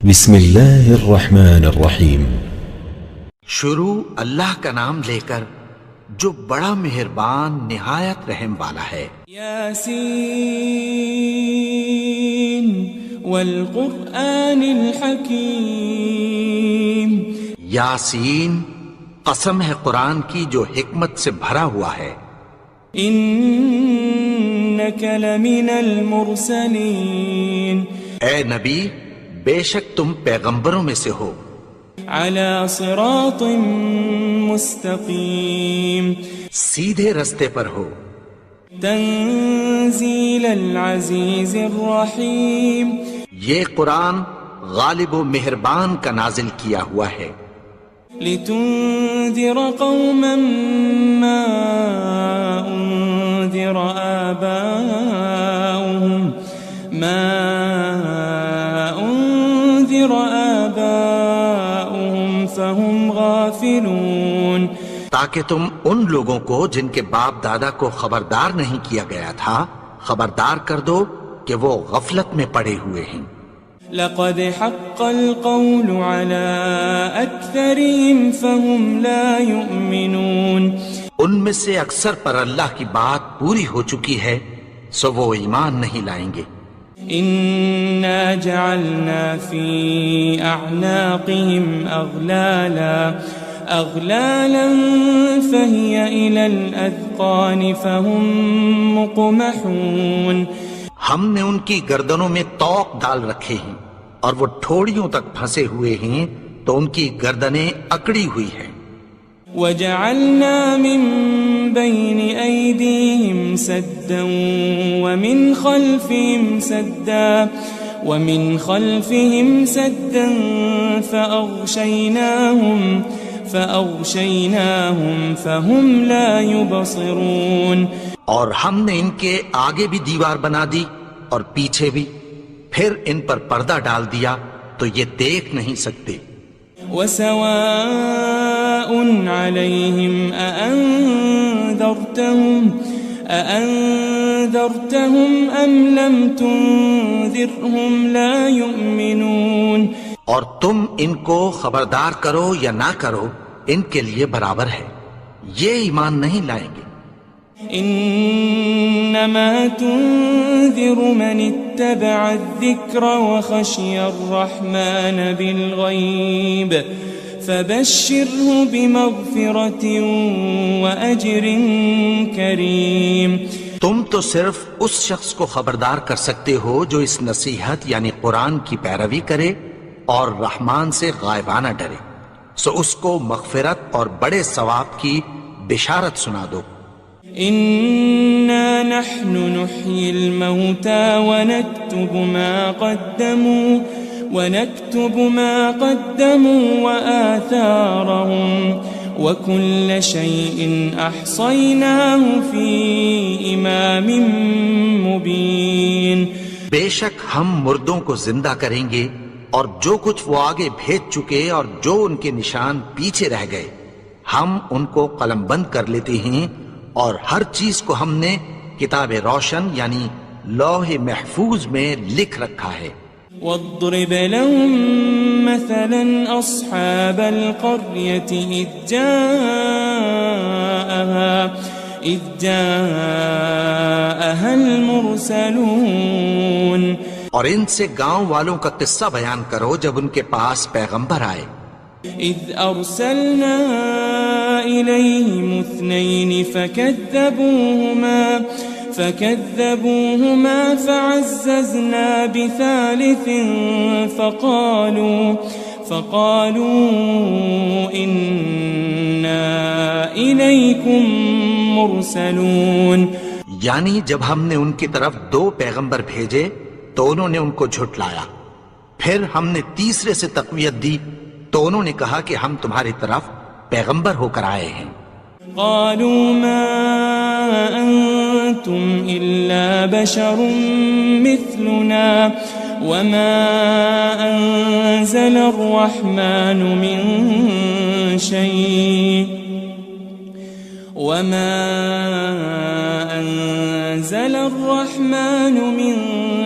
بسم اللہ الرحمن الرحیم۔ شروع اللہ کا نام لے کر جو بڑا مہربان نہایت رحم والا ہے۔ یاسین والقرآن الحکیم۔ یاسین، قسم ہے قرآن کی جو حکمت سے بھرا ہوا ہے۔ انک لمن المرسلین۔ اے نبی، بے شک تم پیغمبروں میں سے ہو۔ علی صراط مستقیم۔ سیدھے رستے پر ہو۔ تنزیل العزیز الرحیم۔ یہ قرآن غالب و مہربان کا نازل کیا ہوا ہے۔ لتنذر قوما ما انذر آباؤهم فهم غافلون۔ تاکہ تم ان لوگوں کو جن کے باپ دادا کو خبردار نہیں کیا گیا تھا خبردار کر دو کہ وہ غفلت میں پڑے ہوئے ہیں۔ لقد حق القول على اکثرهم فهم لا يؤمنون۔ ان میں سے اکثر پر اللہ کی بات پوری ہو چکی ہے سو وہ ایمان نہیں لائیں گے۔ انا جعلنا في اعناقهم اغلالا فهي الى الاذقان فهم مقمحون۔ ہم نے ان کی گردنوں میں طوق ڈال رکھے ہیں اور وہ ٹھوڑیوں تک پھنسے ہوئے ہیں تو ان کی گردنیں اکڑی ہوئی ہیں۔ وجعلنا من بين أيديهم سدا ومن خلفهم سدا فأغشيناهم فهم لا يبصرون۔ اور ہم نے ان کے آگے بھی دیوار بنا دی اور پیچھے بھی، پھر ان پر پردہ ڈال دیا تو یہ دیکھ نہیں سکتے۔ وسواء عليهم أأنذرتهم أم لم تنذرهم لا يؤمنون۔ اور تم ان کو خبردار کرو یا نہ کرو ان کے لیے برابر ہے، یہ ایمان نہیں لائیں گے۔ انما تنذر من اتبع الذکر وخشی الرحمن بالغیب فبشره بمغفرة واجر کریم۔ تم تو صرف اس شخص کو خبردار کر سکتے ہو جو اس نصیحت یعنی قرآن کی پیروی کرے اور رحمان سے غائبانہ ڈرے، سو اس کو مغفرت اور بڑے ثواب کی بشارت سنا دو۔ إنا نحن نحيي الموتى ونكتب ما قدموا وآثارهم وكل شيء أحصيناه في إمام مبين۔ بے شک ہم مردوں کو زندہ کریں گے اور جو کچھ وہ آگے بھیج چکے اور جو ان کے نشان پیچھے رہ گئے ہم ان کو قلم بند کر لیتے ہیں، اور ہر چیز کو ہم نے کتاب روشن یعنی لوح محفوظ میں لکھ رکھا ہے۔ واضرب لهم مثلا أصحاب القرية إذ جاءها المرسلون۔ اور ان سے گاؤں والوں کا قصہ بیان کرو جب ان کے پاس پیغمبر آئے۔ إذ أرسلنا إليهم اثنين فكذبوهما فعززنا بثالث فقالوا إنا إليكم مرسلون۔ یعنی جب ہم نے ان کی طرف 2 پیغمبر بھیجے تو انہوں نے ان کو جھٹلایا، پھر ہم نے تیسرے سے تقویت دی تو انہوں نے کہا کہ ہم تمہاری طرف پیغمبر ہو کر آئے ہیں۔ قالوا ما أنتم إلا بشر مثلنا وما أنزل الرحمن من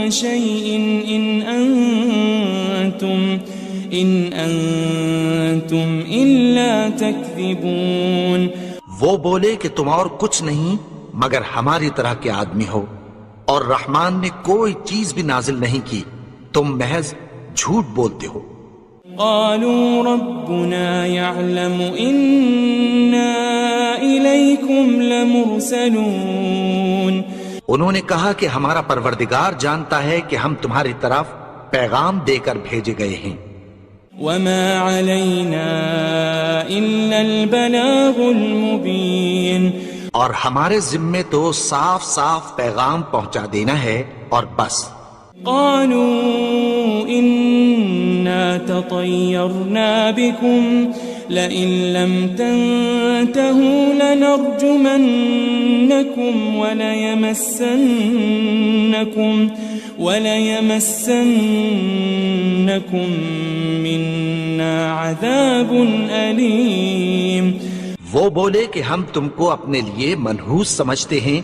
شيء إن أنتم أنتم إلا تكذبون. وہ بولے کہ تم اور کچھ نہیں مگر ہماری طرح کے آدمی ہو، اور رحمان نے کوئی چیز بھی نازل نہیں کی، تم محض جھوٹ بولتے ہو. قالوا ربنا يعلم إنا إليكم لمرسلون. انہوں نے کہا کہ ہمارا پروردگار جانتا ہے کہ ہم تمہاری طرف پیغام دے کر بھیجے گئے ہیں. وما علينا إلا البلاغ المبين. اور ہمارے ذمے تو صاف صاف پیغام پہنچا دینا ہے اور بس. قالوا إنا تطيرنا بكم لئن لم تنتهوا لنرجمنكم وليمسنكم منا عذاب أليم. وہ بولے کہ ہم تم کو اپنے لیے منحوس سمجھتے ہیں،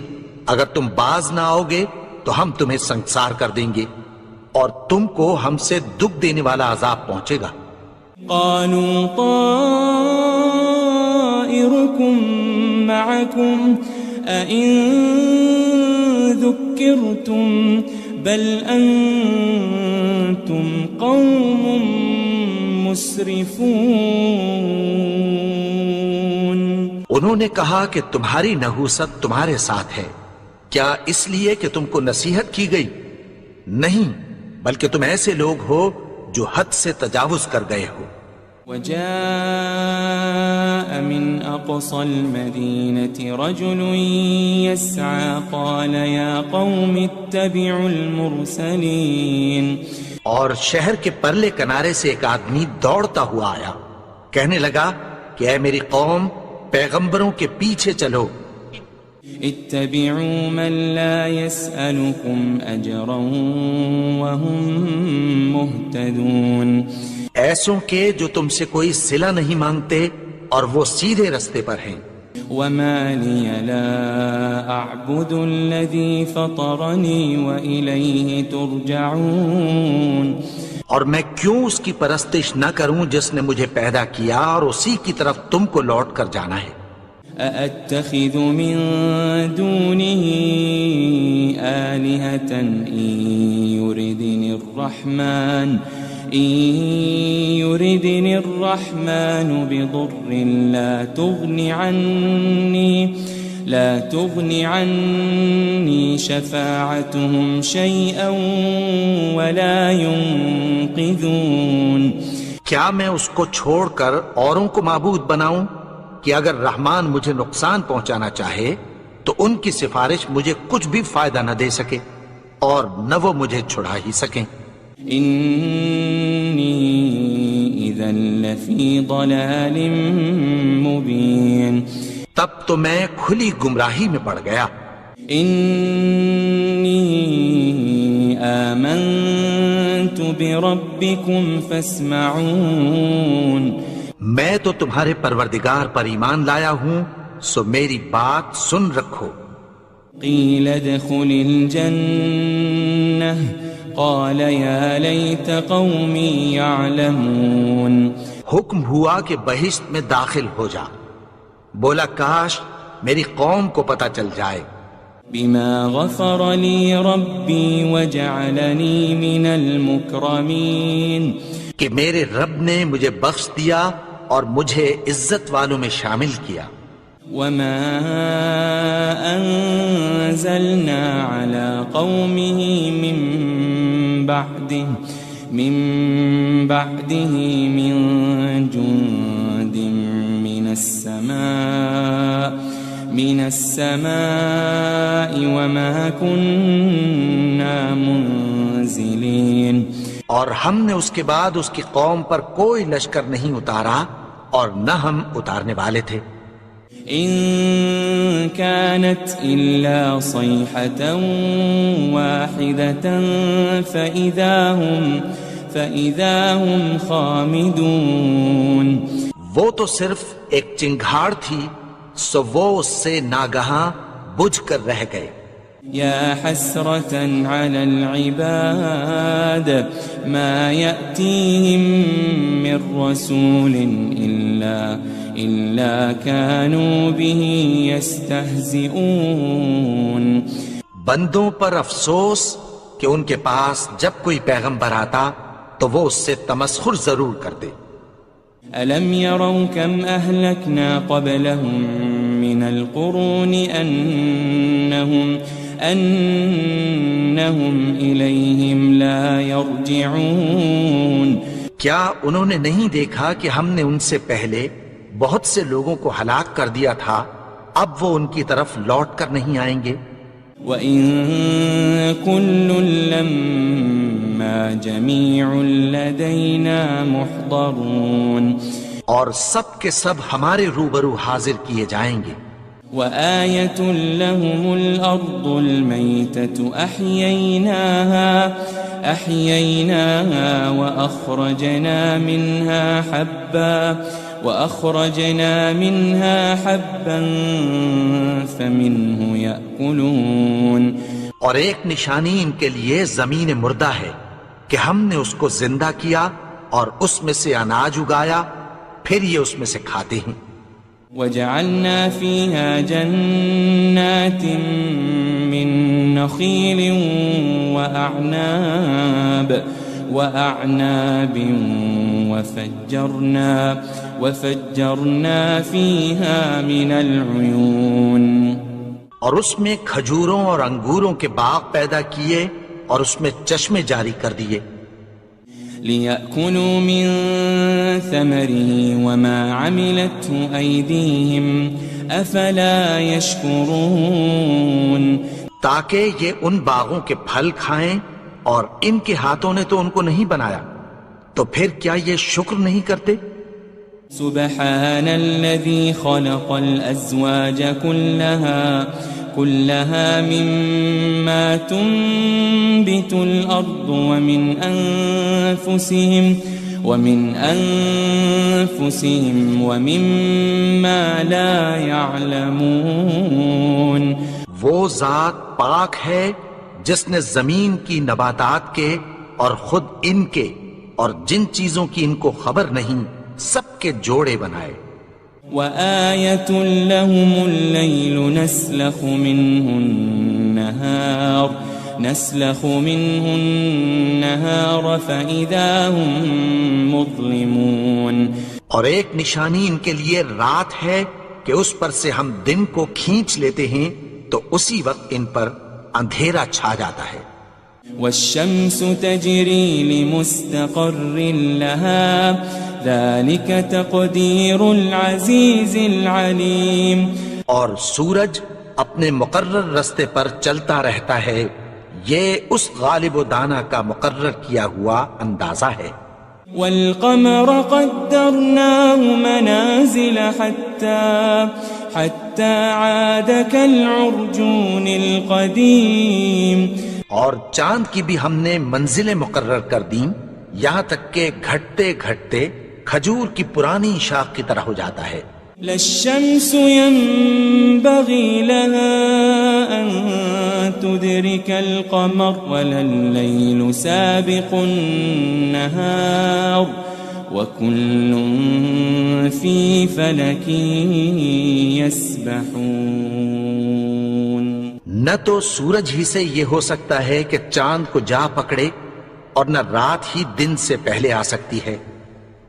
اگر تم باز نہ آؤ گے تو ہم تمہیں سنسار کر دیں گے اور تم کو ہم سے دکھ دینے والا عذاب پہنچے گا. قالوا طائركم معكم أئن ذكرتم بل أنتم قوم مسرفون. انہوں نے کہا کہ تمہاری نحوست تمہارے ساتھ ہے، کیا اس لیے کہ تم کو نصیحت کی گئی؟ نہیں، بلکہ تم ایسے لوگ ہو جو حد سے تجاوز کر گئے ہو. وجاء من أقصى المدينة رجل يسعى قال يا قوم اتبعوا المرسلين. اور شہر کے پرلے کنارے سے ایک آدمی دوڑتا ہوا آیا، کہنے لگا کہ اے میری قوم، پیغمبروں کے پیچھے چلو. اتبعوا من لا يسألكم أجرا وهم مهتدون. ایسوں کے جو تم سے کوئی صلہ نہیں مانگتے اور وہ سیدھے رستے پر ہیں. وما لي لا أعبد الذي فطرني وإليه ترجعون. اور میں کیوں اس کی پرستش نہ کروں جس نے مجھے پیدا کیا اور اسی کی طرف تم کو لوٹ کر جانا ہے. أأتخذ من دونه آلهة إن يردني الرحمن بضر لا تغن عني شفاعتهم شيئا ولا ينقذون. کیا میں اس کو چھوڑ کر اوروں کو معبود بناؤں کہ اگر رحمان مجھے نقصان پہنچانا چاہے تو ان کی سفارش مجھے کچھ بھی فائدہ نہ دے سکے اور نہ وہ مجھے چھڑا ہی سکیں. إني إذا لفي ضلال مبين. تب تو میں کھلی گمراہی میں پڑ گیا. إني آمنت بربكم فاسمعون. میں تو تمہارے پروردگار پر ایمان لایا ہوں، سو میری بات سن رکھو. قيل ادخل الجنة قال يا ليت قومي يعلمون. حکم ہوا کہ بہشت میں داخل ہو جا. بولا کاش میری قوم کو پتہ چل جائے. بما غفر لي ربي وجعلني من المكرمين. کہ میرے رب نے مجھے بخش دیا اور مجھے عزت والوں میں شامل کیا. وما أنزلنا على قومه من بعده من جند من السماء وما كنا منزلين. اور ہم نے اس کے بعد اس کی قوم پر کوئی لشکر نہیں اتارا اور نہ ہم اتارنے والے تھے. إن كانت إلا صيحة واحدة فإذا هم خامدون. وہ تو صرف ایک چنگھاڑ تھی، سو وہ اس سے ناگہاں بجھ کر رہ گئے. يا حسرة على العباد ما يأتيهم من رسول إلا كانوا به يستهزئون. بندوں پر افسوس کہ ان کے پاس جب کوئی پیغمبر آتا تو وہ اس سے تمسخر ضرور کرتے. ألم يروا كم أهلكنا قبلهم من القرون أنهم إليهم لا يرجعون. کیا انہوں نے نہیں دیکھا کہ ہم نے ان سے پہلے بہت سے لوگوں کو ہلاک کر دیا تھا، اب وہ ان کی طرف لوٹ کر نہیں آئیں گے. وَإِن كُلٌّ لَمَّا جَمِيعٌ لَدَيْنَا مُحْضَرُونَ. اور سب کے سب ہمارے روبرو حاضر کیے جائیں گے. وآية لهم الأرض الميتة أحييناها وأخرجنا منها حبا فمنه يأكلون. اور ایک نشانی ان کے لیے زمین مردہ ہے کہ ہم نے اس کو زندہ کیا اور اس میں سے اناج اگایا، پھر یہ اس میں سے کھاتے ہیں. وجعلنا فيها جنات من نخيل وأعناب وفجرنا فيها من العيون. اور اس میں کھجوروں اور انگوروں کے باغ پیدا کیے اور اس میں چشمے جاری کر دیے. لِيَأْكُلُوا مِن ثَمَرِهِ وَمَا عَمِلَتْهُ أَيْدِيهِمْ أَفَلَا يَشْكُرُونَ. تاکہ یہ ان باغوں کے پھل کھائیں اور ان کے ہاتھوں نے تو ان کو نہیں بنایا، تو پھر کیا یہ شکر نہیں کرتے؟ سبحان الذي خلق الأزواج كلها مما تنبت الأرض ومن أنفسهم ومما لا يعلمون. وہ ذات پاک ہے جس نے زمین کی نباتات کے اور خود ان کے اور جن چیزوں کی ان کو خبر نہیں سب کے جوڑے بنائے. وآية لهم الليل نسلخ منه النهار فإذا هم مظلمون. اور ایک نشانی ان کے لیے رات ہے کہ اس پر سے ہم دن کو کھینچ لیتے ہیں تو اسی وقت ان پر اندھیرا چھا جاتا ہے. والشمس تجري لمستقر لها ذلك تقدير العزيز العليم. اور سورج اپنے مقرر رستے پر چلتا رہتا ہے، یہ اس غالب و دانا کا مقرر کیا ہوا اندازہ ہے. والقمر قدرناه منازل حتى عاد كالعرجون القديم. اور چاند کی بھی ہم نے منزلیں مقرر کر دیں یہاں تک کہ گھٹتے گھٹتے کھجور کی پرانی شاخ کی طرح ہو جاتا ہے. للشمس ينبغي لها أن تدرك القمر ولا الليل سابق النهار وكل في فلك يسبحون. نہ تو سورج ہی سے یہ ہو سکتا ہے کہ چاند کو جا پکڑے اور نہ رات ہی دن سے پہلے آ سکتی ہے،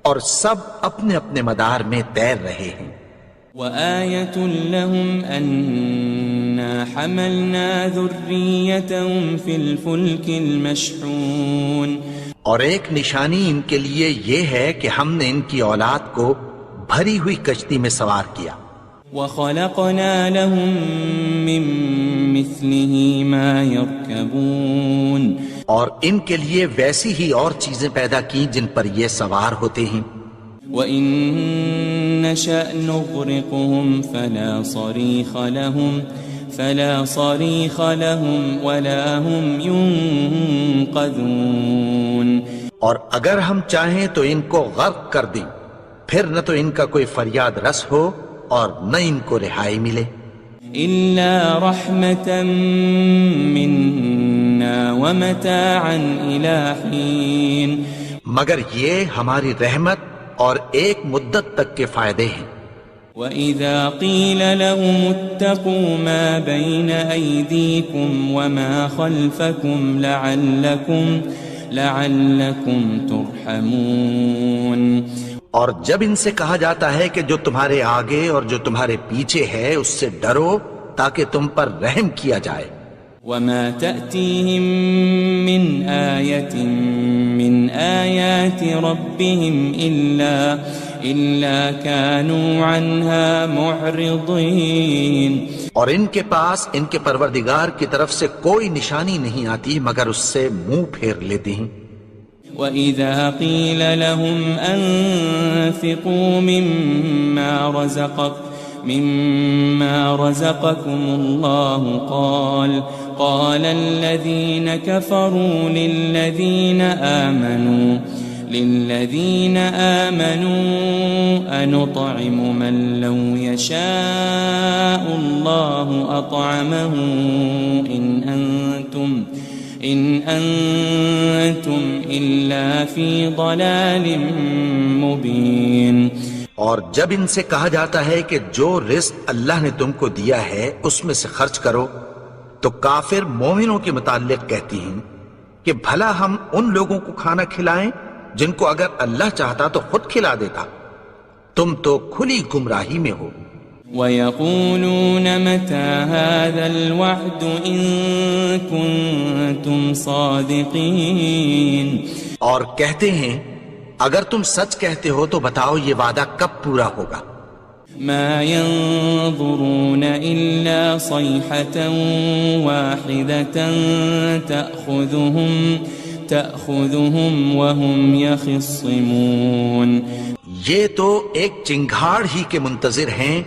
اور سب اپنے اپنے مدار میں تیر رہے ہیں. وآية لهم أنا حملنا ذريتهم في الفلك المشحون. اور ایک نشانی ان کے لیے یہ ہے کہ ہم نے ان کی اولاد کو بھری ہوئی کشتی میں سوار کیا. وخلقنا لهم من مثله ما يركبون. اور ان کے لیے ویسی ہی اور چیزیں پیدا کی جن پر یہ سوار ہوتے ہیں. وَإِن نَّشَأْ نُغْرِقْهُمْ فَلَا صَرِيخَ لَهُمْ وَلَا هُمْ يُنقَذُونَ. اور اگر ہم چاہیں تو ان کو غرق کر دیں، پھر نہ تو ان کا کوئی فریاد رس ہو اور نہ ان کو رہائی ملے. إلا رحمة منا ومتاعا إلى حين مگر یہ ہماری رحمت اور ایک مدت تک کے فائدے ہیں۔ وَإِذَا قِيلَ لَهُمُ اتَّقُوا مَا بَيْنَ أَيْدِيكُمْ وَمَا خَلْفَكُمْ لَعَلَّكُمْ تُرْحَمُونَ، اور جب ان سے کہا جاتا ہے کہ جو تمہارے آگے اور جو تمہارے پیچھے ہے اس سے ڈرو تاکہ تم پر رحم کیا جائے۔ وَمَا تَأْتِيهِم مِّنْ آيَةٍ مِّنْ آيَاتِ رَبِّهِمْ إِلَّا كَانُوا عَنْهَا مُعْرِضِينَ، اور ان کے پاس ان کے پروردگار کی طرف سے کوئی نشانی نہیں آتی مگر اس سے منہ پھیر لیتے ہیں۔ وَإِذَا قِيلَ لَهُمْ أَنفِقُوا مِمَّا رَزَقَكُمُ اللَّهُ قَالَ الَّذِينَ كَفَرُوا لِلَّذِينَ آمَنُوا أَنُطْعِمُ مَن لَّوْ يَشَاءُ اللَّهُ أَطْعَمَهُ إِنْ أَنْتُمْ إِلَّا فِي ضَلَالٍ مُبِينٍ۔ اور جب ان سے کہا جاتا ہے کہ جو رزق اللہ نے تم کو دیا ہے اس میں سے خرچ کرو، تو کافر مومنوں کے متعلق کہتی ہیں کہ بھلا ہم ان لوگوں کو کھانا کھلائیں جن کو اگر اللہ چاہتا تو خود کھلا دیتا، تم تو کھلی گمراہی میں ہو۔ وَيَقُولُونَ مَتَى هَذَا الْوَعْدُ إِن كُنتُمْ صَادِقِينَ، اور کہتے ہیں اگر تم سچ کہتے ہو تو بتاؤ یہ وعدہ کب پورا ہوگا۔ مَا يَنظُرُونَ إِلَّا صَيْحَةً وَاحِدَةً تَأْخُذُهُمْ وَهُمْ يَخِصِّمُونَ، یہ تو ایک چنگھاڑ ہی کے منتظر ہیں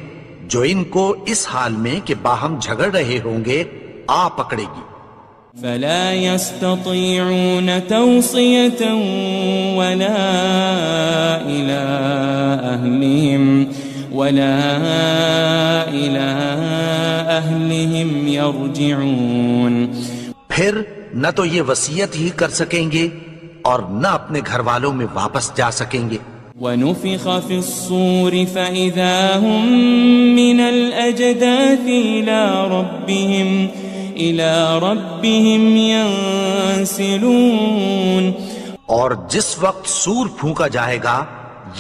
جو ان کو اس حال میں کہ باہم جھگڑ رہے ہوں گے آ پکڑے گی۔ فَلَا يَسْتَطِيعُونَ تَوْصِيَةً وَلَا إِلَىٰ أَهْلِهِمْ يَرْجِعُونَ، پھر نہ تو یہ وصیت ہی کر سکیں گے اور نہ اپنے گھر والوں میں واپس جا سکیں گے۔ وَنُفِخَ فِي الصُّورِ فَإِذَا هُم مِّنَ الْأَجْدَاثِ إِلَىٰ رَبِّهِمْ يَنسِلُونَ، اور جس وقت سور پھونکا جائے گا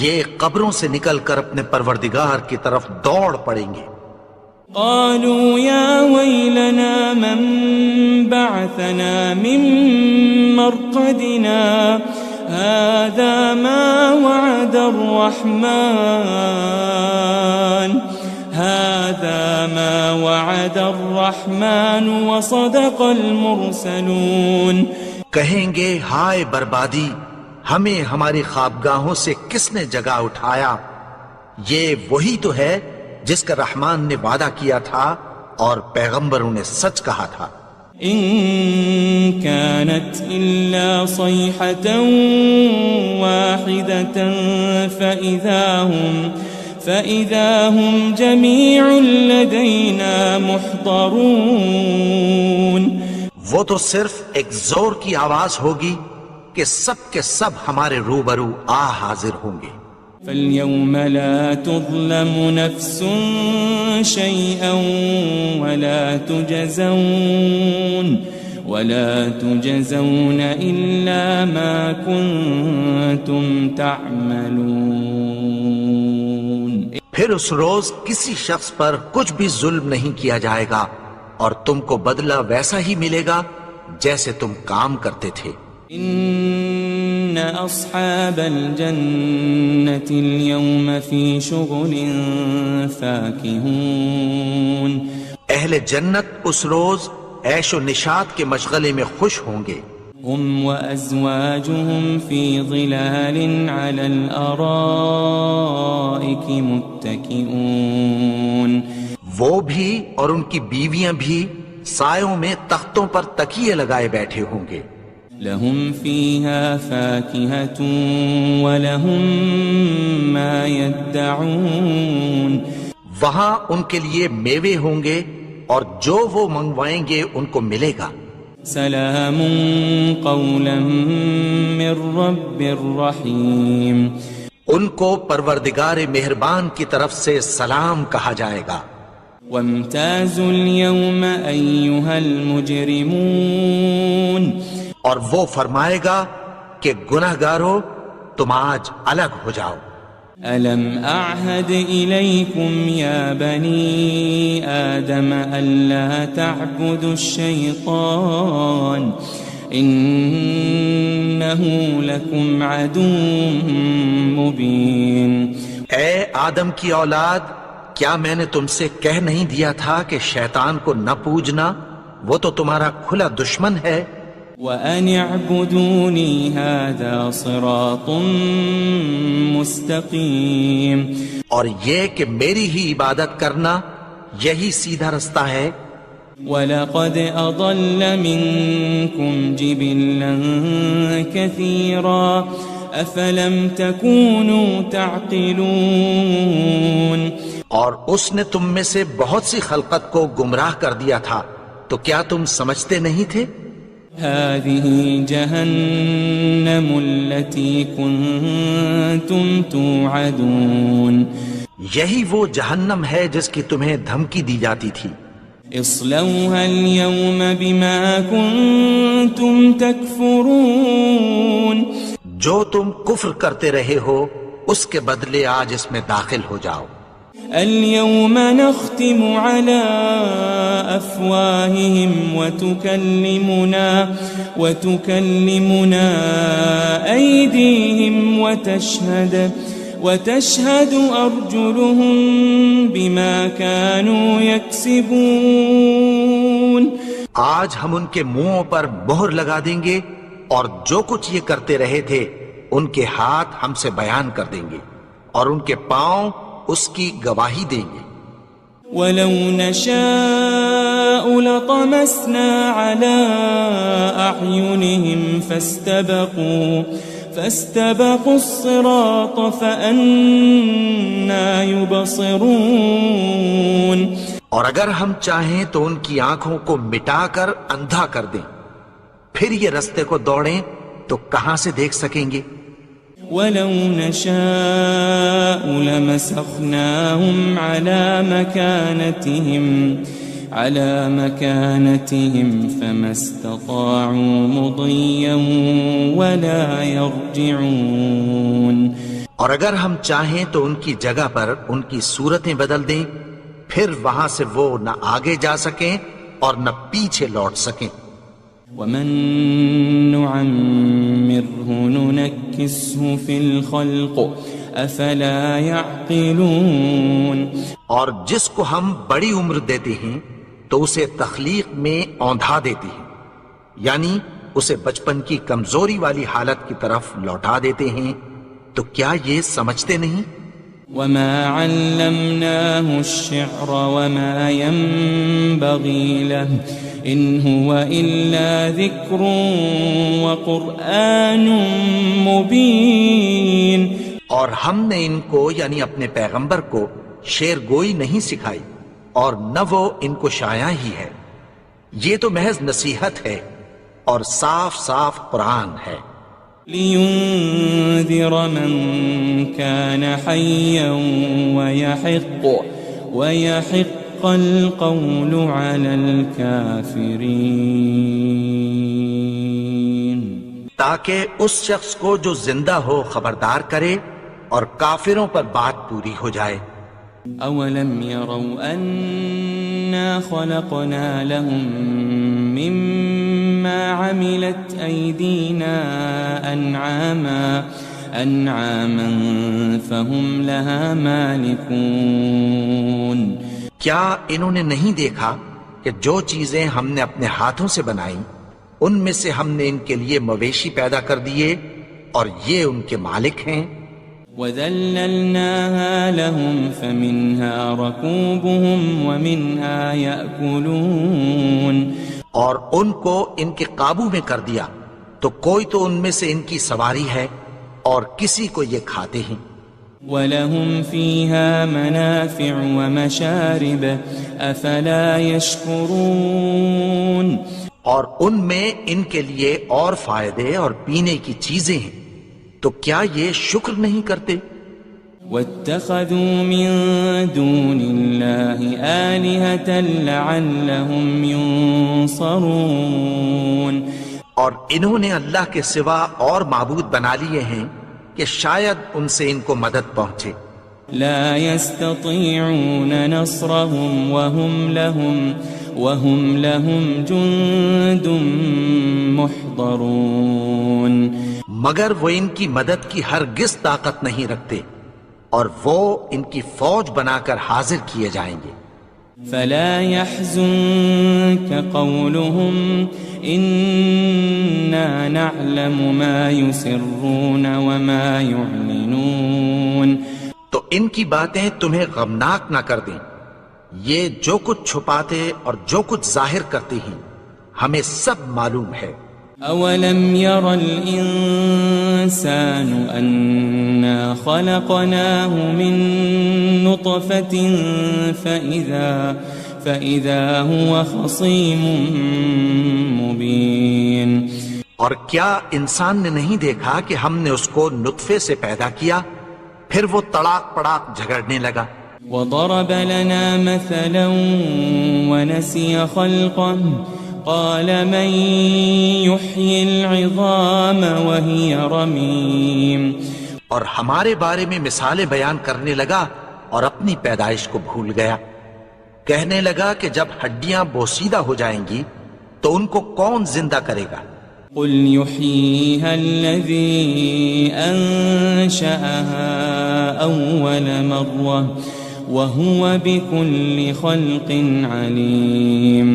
یہ قبروں سے نکل کر اپنے پروردگار کی طرف دوڑ پڑیں گے۔ قالوا يا ويلنا من بعثنا من مرقدنا هذا ما وعد الرحمن وصدق المرسلون، کہیں گے ہائے بربادی، ہمیں ہماری خوابگاہوں سے کس نے جگا اٹھایا، یہ وہی تو ہے جس کا رحمان نے وعدہ کیا تھا اور پیغمبروں نے سچ کہا تھا۔ إن كانت إلا صيحة واحدة فإذا هم جميع لدينا محضرون، وہ تو صرف ایک زور کی آواز ہوگی کہ سب کے سب ہمارے روبرو آ حاضر ہوں گے۔ فَالْيَوْمَ لَا تُظْلَمُ نَفْسٌ شَيْئًا وَلَا تُجْزَوْنَ إِلَّا مَا كُنتُمْ تَعْمَلُونَ، پھر اس روز کسی شخص پر کچھ بھی ظلم نہیں کیا جائے گا اور تم کو بدلہ ویسا ہی ملے گا جیسے تم کام کرتے تھے۔ إن أصحاب الجنة اليوم في شغل فاكهون، اہل جنت اس روز عیش و نشاط کے مشغلے میں خوش ہوں گے۔ هم وأزواجهم في ظلال على الأرائك متكئون، وہ بھی اور ان کی بیویاں بھی سایوں میں تختوں پر تکیے لگائے بیٹھے ہوں گے۔ لهم فيها فاكهة ولهم ما يدعون، وہاں ان کے لیے میوے ہوں گے اور جو وہ منگوائیں گے ان کو ملے گا۔ سلام قولا من رب الرحیم، ان کو پروردگار مہربان کی طرف سے سلام کہا جائے گا۔ وامتازوا اليوم ایھا المجرمون، اور وہ فرمائے گا کہ گناہگارو تم آج الگ ہو جاؤ۔ ألم أعهد إليكم يا بني آدم ألا تعبدوا الشيطان إنه لكم عدو مبين۔ اے آدم کی اولاد، کیا میں نے تم سے کہہ نہیں دیا تھا کہ شیطان کو نہ پوجنا، وہ تو تمہارا کھلا دشمن ہے۔ وَأَنِ اعْبُدُونِي هَذَا صِرَاطٌ مُسْتَقِيمٌ، اور یہ کہ میری ہی عبادت کرنا یہی سیدھا رستہ ہے۔ وَلَقَدْ أَضَلَّ مِنْكُمْ جِبِلًّا كَثِيرًا أَفَلَمْ تَكُونُوا تَعْقِلُونَ، اور اس نے تم میں سے بہت سی خلقت کو گمراہ کر دیا تھا، تو کیا تم سمجھتے نہیں تھے؟ هذه جهنم التي كنتم توعدون، یہی وہ جہنم ہے جس کی تمہیں دھمکی دی جاتی تھی۔ اصلوها اليوم بما كنتم تكفرون، جو تم کفر کرتے رہے ہو اس کے بدلے آج اس میں داخل ہو جاؤ۔ اليوم نختم على أفواههم وتكلمنا أيديهم وتشهد أرجلهم بما كانوا يكسبون، آج ہم ان کے منہوں پر مہر لگا دیں گے اور جو کچھ یہ کرتے رہے تھے ان کے ہاتھ ہم سے بیان کر دیں گے اور ان کے پاؤں اس کی گواہی دیں گے۔ وَلَوْ نَشَاءُ لَطَمَسْنَا عَلَىٰ أَعْيُنِهِمْ فَاسْتَبَقُوا الصِّرَاطَ فَأَنَّىٰ يُبْصِرُونَ، اور اگر ہم چاہیں تو ان کی آنکھوں کو مٹا کر اندھا کر دیں، پھر یہ رستے کو دوڑیں تو کہاں سے دیکھ سکیں گے؟ وَلَوْ نَشَاءُ لَمَسَخْنَاهُمْ عَلَى مَكَانَتِهِمْ فَمَا اسْتَطَاعُوا مُضِيًّا وَلَا يَرْجِعُونَ، اور اگر ہم چاہیں تو ان کی جگہ پر ان کی صورتیں بدل دیں، پھر وہاں سے وہ نہ آگے جا سکیں اور نہ پیچھے لوٹ سکیں۔ وَمَن نُعَمِّرْهُ نُنَكِّسْهُ فِي الْخَلْقِ أَفَلَا يَعْقِلُونَ، اور جس کو ہم بڑی عمر دیتے ہیں تو اسے تخلیق میں اوندھا دیتے ہیں، یعنی اسے بچپن کی کمزوری والی حالت کی طرف لوٹا دیتے ہیں، تو کیا یہ سمجھتے نہیں؟ وَمَا عَلَّمْنَاهُ الشِّعْرَ وَمَا يَنبَغِي لَهُ إِنْ هُوَ إِلَّا ذِكْرٌ وَقُرْآنٌ مُبِينٌ، اور ہم نے ان کو یعنی اپنے پیغمبر کو شعر گوئی نہیں سکھائی اور نہ وہ ان کو شایع ہی ہے، یہ تو محض نصیحت ہے اور صاف صاف قرآن ہے۔ لِيُنذِرَ مَن كَانَ حَيًّا وَيَحِقَّ الْقَوْلُ عَلَى الْكَافِرِينَ، تاکہ اس شخص کو جو زندہ ہو خبردار کرے اور کافروں پر بات پوری ہو جائے۔ أَوَلَمْ يَرَوْا أَنَّا خَلَقْنَا لَهُم مِّمَّا عَمِلَتْ أَيْدِينَا أَنْعَامًا فَهُمْ لَهَا مَالِكُونَ، کیا انہوں نے نہیں دیکھا کہ جو چیزیں ہم نے اپنے ہاتھوں سے بنائیں ان میں سے ہم نے ان کے لیے مویشی پیدا کر دیے اور یہ ان کے مالک ہیں۔ وَذَلَّلْنَاهَا لَهُمْ فَمِنْهَا رَكُوبُهُمْ وَمِنْهَا يَأْكُلُونَ، اور ان کو ان کے قابو میں کر دیا تو کوئی تو ان میں سے ان کی سواری ہے اور کسی کو یہ کھاتے ہیں۔ وَلَهُمْ فِيهَا مَنَافِعُ وَمَشَارِبُ أَفَلَا يَشْكُرُونَ اور ان میں ان کے لیے اور فائدے اور پینے کی چیزیں ہیں، تو کیا یہ شکر نہیں کرتے؟ وَاتَّخَذُوا مِن دُونِ اللَّهِ آلِهَةً لَعَلَّهُمْ يُنصَرُونَ اور انہوں نے اللہ کے سوا اور معبود بنا لیے ہیں کہ شاید ان سے ان کو مدد پہنچے۔ لا يستطيعون نصرهم وهم لهم جند محضرون مگر وہ ان کی مدد کی ہرگز طاقت نہیں رکھتے، اور وہ ان کی فوج بنا کر حاضر کیے جائیں گے۔ فلا يحزنك قولهم إنا نعلم ما يسرون وما يعلنون تو ان کی باتیں تمہیں غمناک نہ کر دیں، یہ جو کچھ چھپاتے اور جو کچھ ظاہر کرتے ہیں ہمیں سب معلوم ہے۔ أولم ير الإنسان أنا خلقناه من نطفة فإذا هو خصيم مبين اور کیا انسان نے نہیں دیکھا کہ ہم نے اس کو نطفے سے پیدا کیا، پھر وہ تڑاک پڑاک جھگڑنے لگا۔ وضرب لنا مثلا ونسي خلقه قال من يحيي العظام وهي رميم اور ہمارے بارے میں مثالیں بیان کرنے لگا اور اپنی پیدائش کو بھول گیا، کہنے لگا کہ جب ہڈیاں بوسیدہ ہو جائیں گی تو ان کو کون زندہ کرے گا؟ قل يحييها الذي أنشأها أول مرة وهو بكل خلق عليم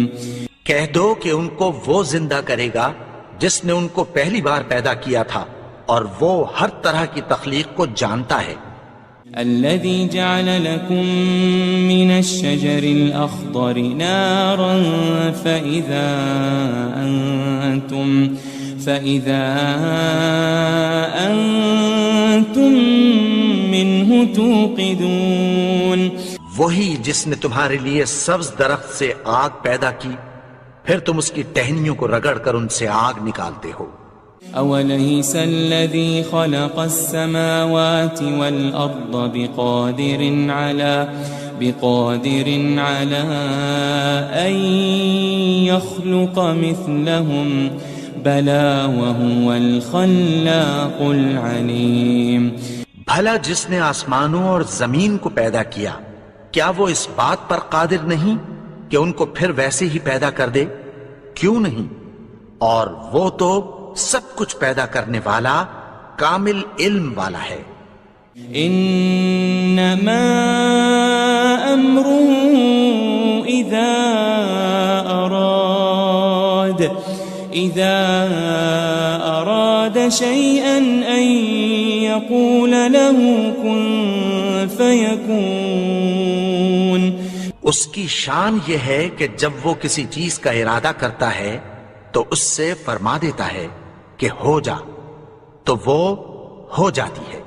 کہہ دو کہ ان کو وہ زندہ کرے گا جس نے ان کو پہلی بار پیدا کیا تھا، اور وہ ہر طرح کی تخلیق کو جانتا ہے۔ الذي جعل لكم من الشجر الأخضر نارا فإذا أنتم منه توقدون وہی جس نے تمہارے لیے سبز درخت سے آگ پیدا کی، پھر تم اس کی ٹہنیوں کو رگڑ کر ان سے آگ نکالتے ہو۔ أوليس الذي خلق السماوات والأرض بقادر على أن يخلق مثلهم بلى وهو الخلاق العليم بھلا جس نے آسمانوں اور زمین کو پیدا کیا، کیا وہ اس بات پر قادر نہیں کہ ان کو پھر ویسے ہی پیدا کر دے؟ کیوں نہیں؟ اور وہ تو سب کچھ پیدا کرنے والا، کامل علم والا ہے۔ انما امره اذا اراد شيئا ان يقول له كن فيكون اس کی شان یہ ہے کہ جب وہ کسی چیز کا ارادہ کرتا ہے تو اس سے فرما دیتا ہے کہ ہو جا، تو وہ ہو جاتی ہے۔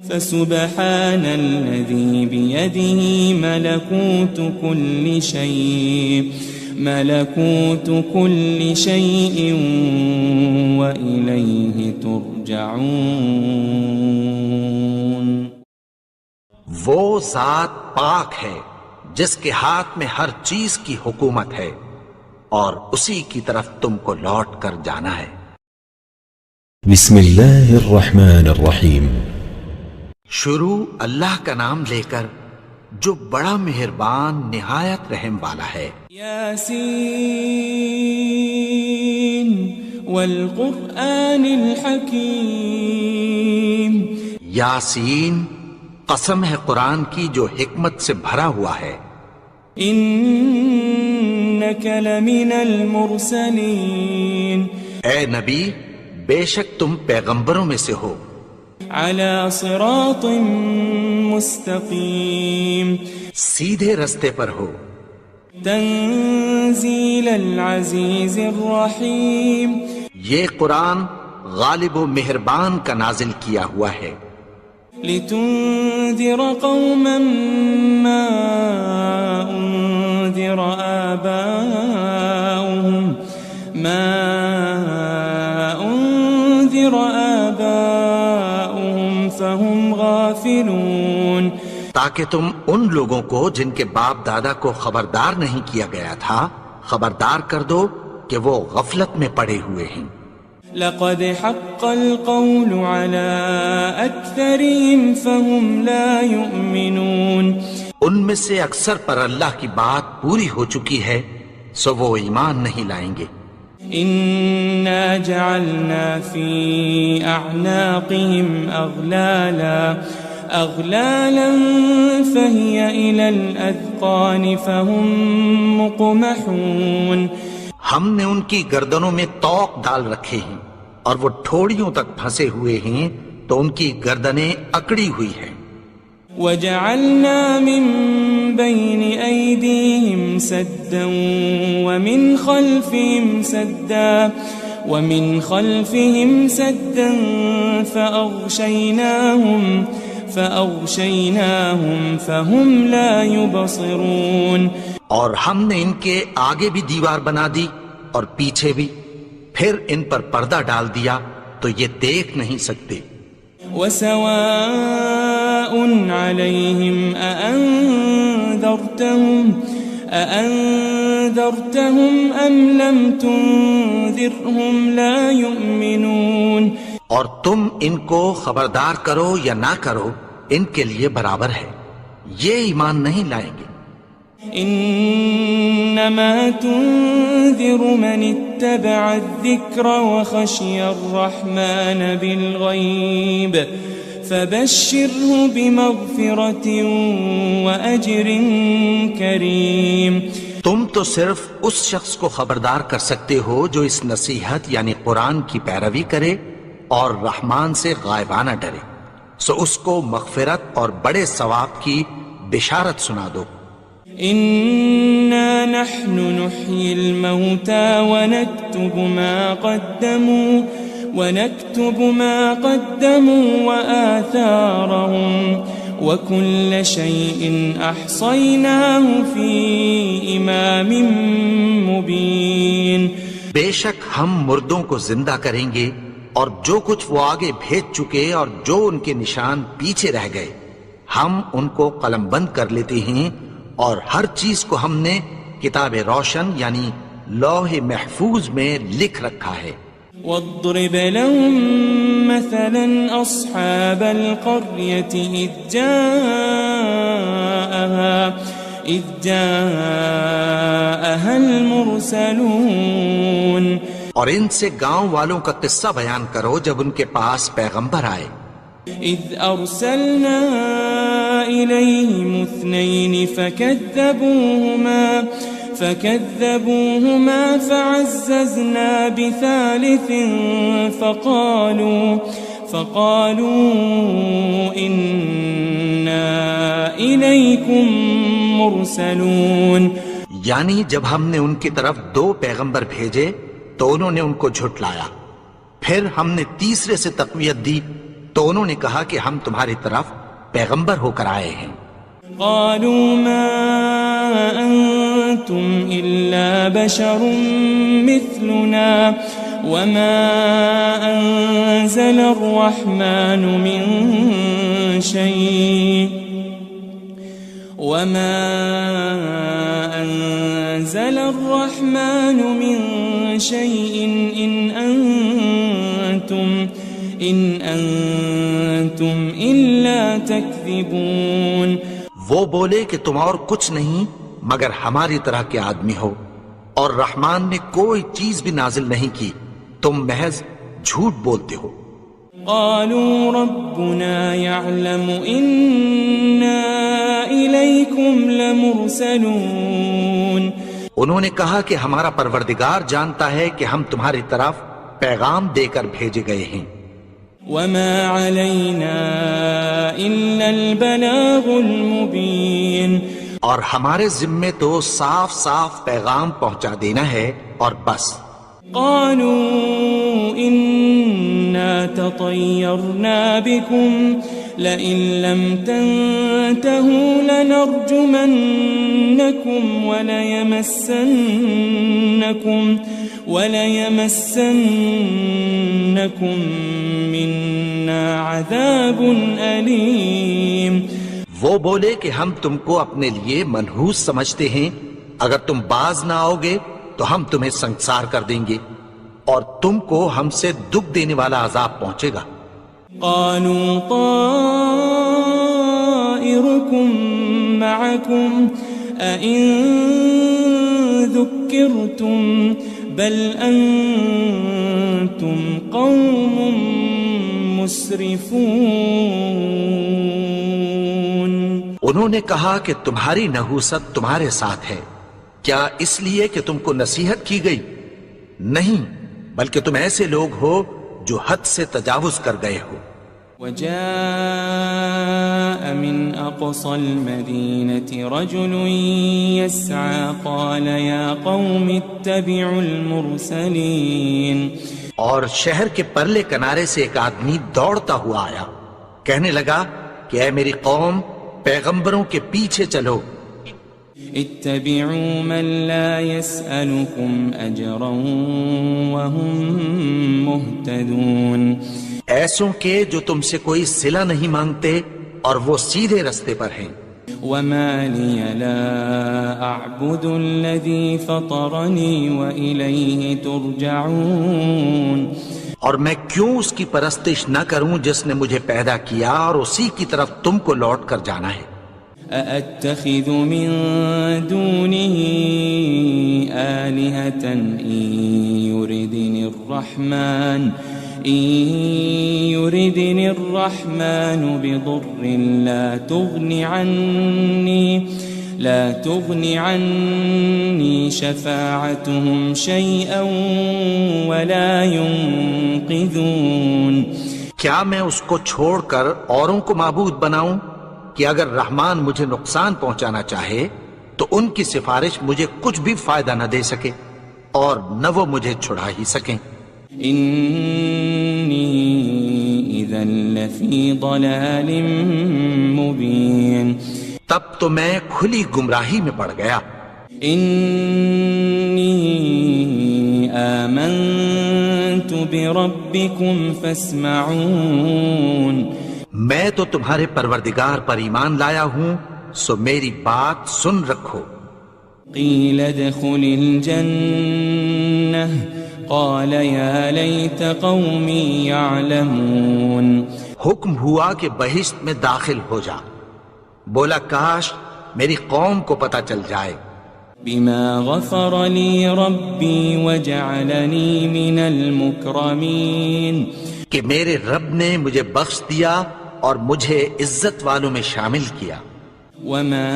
فسبحان الذي بيده ملكوت كل شيء وإليه ترجعون وہ ذات پاک ہے جس کے ہاتھ میں ہر چیز کی حکومت ہے، اور اسی کی طرف تم کو لوٹ کر جانا ہے۔ بسم اللہ الرحمن الرحیم۔ شروع اللہ کا نام لے کر جو بڑا مہربان نہایت رحم والا ہے۔ یاسین والقرآن الحکیم، یاسین، قسم ہے قرآن کی جو حکمت سے بھرا ہوا ہے۔ انک لمن المرسلین، اے نبی بے شک تم پیغمبروں میں سے ہو۔ علی صراط مستقیم، سیدھے رستے پر ہو۔ تنزیل العزیز الرحیم، یہ قرآن غالب و مہربان کا نازل کیا ہوا ہے۔ لتنذر قوما ما أنذر آباؤهم فهم غافلون، تاکہ تم ان لوگوں کو جن کے باپ دادا کو خبردار نہیں کیا گیا تھا خبردار کر دو کہ وہ غفلت میں پڑے ہوئے ہیں۔ لقد حق القول على أكثرهم فهم لا يؤمنون، ان میں سے اکثر پر اللہ کی بات پوری ہو چکی ہے سو وہ ایمان نہیں لائیں گے۔ إنا جعلنا في أعناقهم أغلالا فهي إلى الأذقان فهم مقمحون، ہم نے ان کی گردنوں میں طوق ڈال رکھے ہیں اور وہ ٹھوڑیوں تک پھنسے ہوئے ہیں تو ان کی گردنیں اکڑی ہوئی ہیں۔ وجعلنا من بين أيديهم سدا ومن خلفهم سدا فأغشيناهم فهم لا يبصرون، اور ہم نے ان کے آگے بھی دیوار بنا دی اور پیچھے بھی، پھر ان پر پردہ ڈال دیا تو یہ دیکھ نہیں سکتے۔ وسواء عليهم أأنذرتهم أم لم تنذرهم لا يؤمنون، اور تم ان کو خبردار کرو یا نہ کرو ان کے لیے برابر ہے، یہ ایمان نہیں لائیں گے۔ إنما تنذر من اتبع الذكر وخشي الرحمن بالغيب فبشره بمغفرة وأجر كريم، تم تو صرف اس شخص کو خبردار کر سکتے ہو جو اس نصیحت یعنی قرآن کی پیروی کرے اور رحمان سے غائبانہ ڈرے، سو اس کو مغفرت اور بڑے ثواب کی بشارت سنا دو۔ إنا نحن نحيي الموتى ونكتب ما قدموا وآثارهم وكل شيء أحصيناه في إمام مبين، بے شک ہم مردوں کو زندہ کریں گے اور جو کچھ وہ آگے بھیج چکے اور جو ان کے نشان پیچھے رہ گئے ہم ان کو قلم بند کر لیتے ہیں، اور ہر چیز کو ہم نے کتاب روشن یعنی لوح محفوظ میں لکھ رکھا ہے۔ واضرب لهم مثلا أصحاب القرية إذ جاءها المرسلون، اور ان سے گاؤں والوں کا قصہ بیان کرو جب ان کے پاس پیغمبر آئے۔ إذ أرسلنا إليهم 2 فكذبوهما فعززنا بثالث فقالوا إنا إليكم مرسلون، یعنی جب ہم نے ان کی طرف 2 پیغمبر بھیجے تو انہوں نے ان کو جھٹلایا، پھر ہم نے تیسرے سے تقویت دی تو انہوں نے کہا کہ ہم تمہاری طرف پیغمبر ہو کر آئے ہیں۔ قالوا ما أنتم إلا بشر مثلنا وما أنزل الرحمن من شيء إن أنتم إلا تكذبون، وہ بولے کہ تم اور کچھ نہیں مگر ہماری طرح کے آدمی ہو، اور رحمان نے کوئی چیز بھی نازل نہیں کی، تم محض جھوٹ بولتے ہو۔ قالوا ربنا يعلم إنا إليكم لمرسلون، انہوں نے کہا کہ ہمارا پروردگار جانتا ہے کہ ہم تمہاری طرف پیغام دے کر بھیجے گئے ہیں۔ وما علينا إلا البلاغ المبين، اور ہمارے ذمے تو صاف صاف پیغام پہنچا دینا ہے اور بس۔ قالوا إنا تطيرنا بكم لئن لم تنتهوا لنرجمنكم وليمسنكم منا عذاب أليم. وہ بولے کہ ہم تم کو اپنے لیے منحوس سمجھتے ہیں، اگر تم باز نہ آؤ گے تو ہم تمہیں سنگسار کر دیں گے اور تم کو ہم سے دکھ دینے والا عذاب پہنچے گا. قالوا طائركم معكم أئن ذكرتم بل أنتم قوم مسرفون. انہوں نے کہا کہ تمہاری نحوست تمہارے ساتھ ہے، کیا اس لیے کہ تم کو نصیحت کی گئی؟ نہیں، بلکہ تم ایسے لوگ ہو جو حد سے تجاوز کر گئے ہو. وجاء من أقصى المدينة رجل يسعى قال يا قوم اتبعوا المرسلين. اور شہر کے پرلے کنارے سے ایک آدمی دوڑتا ہوا آیا، کہنے لگا کہ اے میری قوم، پیغمبروں کے پیچھے چلو. اتبعوا من لا يسألكم أجرا وهم مهتدون. ایسوں کے جو تم سے کوئی صلہ نہیں مانگتے اور وہ سیدھے رستے پر ہیں. وما لي لا أعبد الذي فطرني وإليه ترجعون. اور میں کیوں اس کی پرستش نہ کروں جس نے مجھے پیدا کیا اور اسی کی طرف تم کو لوٹ کر جانا ہے. أأتخذ من دونه آلهة إن يردني الرحمن بضر لا تغني عني شفاعتهم شيئا ولا ينقذون. کیا میں اس کو چھوڑ کر اوروں کو معبود بناؤں کہ اگر رحمان مجھے نقصان پہنچانا چاہے تو ان کی سفارش مجھے کچھ بھی فائدہ نہ دے سکے اور نہ وہ مجھے چھڑا ہی سکیں. إني إذا لفي ضلال مبين. تب تو میں کھلی گمراہی میں پڑ گیا. إني آمنت بربكم فاسمعون. میں تو تمہارے پروردگار پر ایمان لایا ہوں، سو میری بات سن رکھو. قيل ادخل الجنة قال يا ليت قومي يعلمون. حکم ہوا کہ بہشت میں داخل ہو جا. بولا کاش میری قوم کو پتہ چل جائے. بما غفر لي ربي وجعلني من المكرمين. کہ میرے رب نے مجھے بخش دیا اور مجھے عزت والوں میں شامل کیا. وما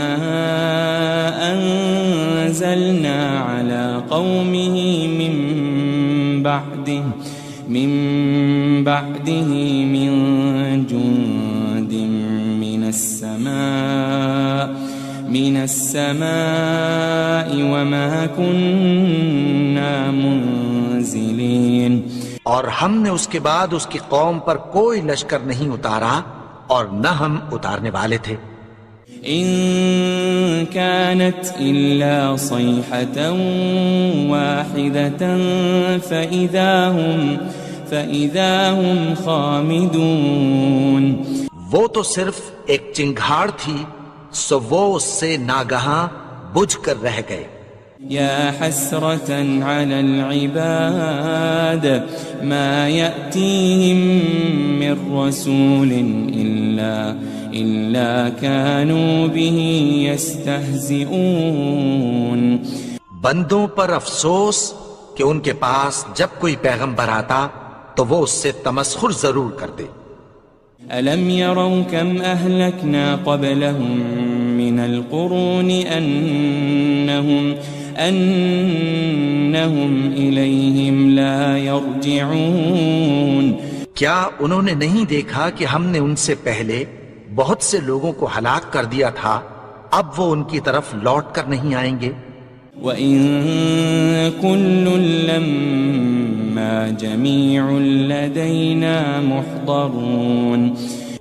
أنزلنا على قومه من بعده من جند من السماء وما كنا منزلين. اور ہم نے اس کے بعد اس کی قوم پر کوئی لشکر نہیں اتارا اور نہ ہم اتارنے والے تھے. إن كانت إلا صيحة واحدة فإذا هم خامدون. وہ تو صرف ایک چنگھاڑ تھی، سو وہ اس سے ناگہاں بجھ کر رہ گئے. يا حسرة على العباد ما يأتيهم من رسول إلا كانوا به يستهزئون. بندوں پر افسوس کہ ان کے پاس جب کوئی پیغمبر آتا تو وہ اس سے تمسخر ضرور کرتے. ألم يروا كم أهلكنا قبلهم من القرون أنهم إليهم لا يرجعون. کیا انہوں نے نہیں دیکھا کہ ہم نے ان سے پہلے بہت سے لوگوں کو ہلاک کر دیا تھا، اب وہ ان کی طرف لوٹ کر نہیں آئیں گے. وَإِن كُلٌّ لَمَّا جَمِيعٌ لَدَيْنَا مُحْضَرُونَ.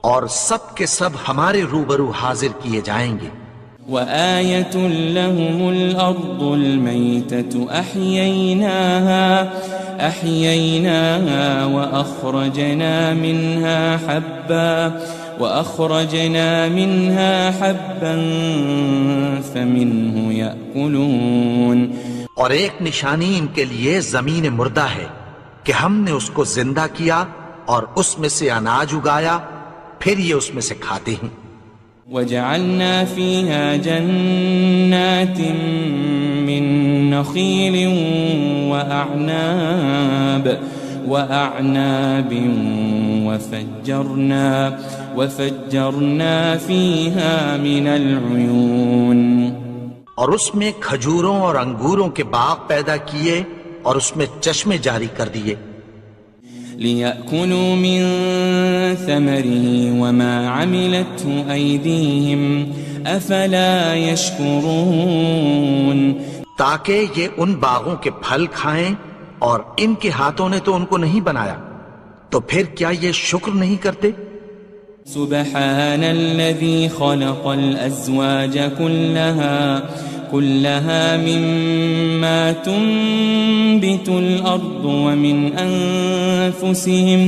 اور سب کے سب ہمارے روبرو حاضر کیے جائیں گے. وآية لهم الأرض الميتة أحييناها وأخرجنا منها حبا فمنه يأكلون. اور ایک نشانی ان کے لیے زمین مردہ ہے کہ ہم نے اس کو زندہ کیا اور اس میں سے اناج اگایا، پھر یہ اس میں سے کھاتے ہیں. وجعلنا فيها جنات من نخيل وأعناب وفجرنا فيها من العيون. اور اس میں کھجوروں اور انگوروں کے باغ پیدا کیے اور اس میں چشمے جاری کر دیے. لِيَأْكُلُوا مِن ثَمَرِهِ وَمَا عَمِلَتْهُ أَيْدِيهِمْ أَفَلَا يَشْكُرُونَ. تاکہ یہ ان باغوں کے پھل کھائیں اور ان کے ہاتھوں نے تو ان کو نہیں بنایا، تو پھر کیا یہ شکر نہیں کرتے؟ سبحان الذي خلق الأزواج كلها مما تنبت الأرض ومن أنفسهم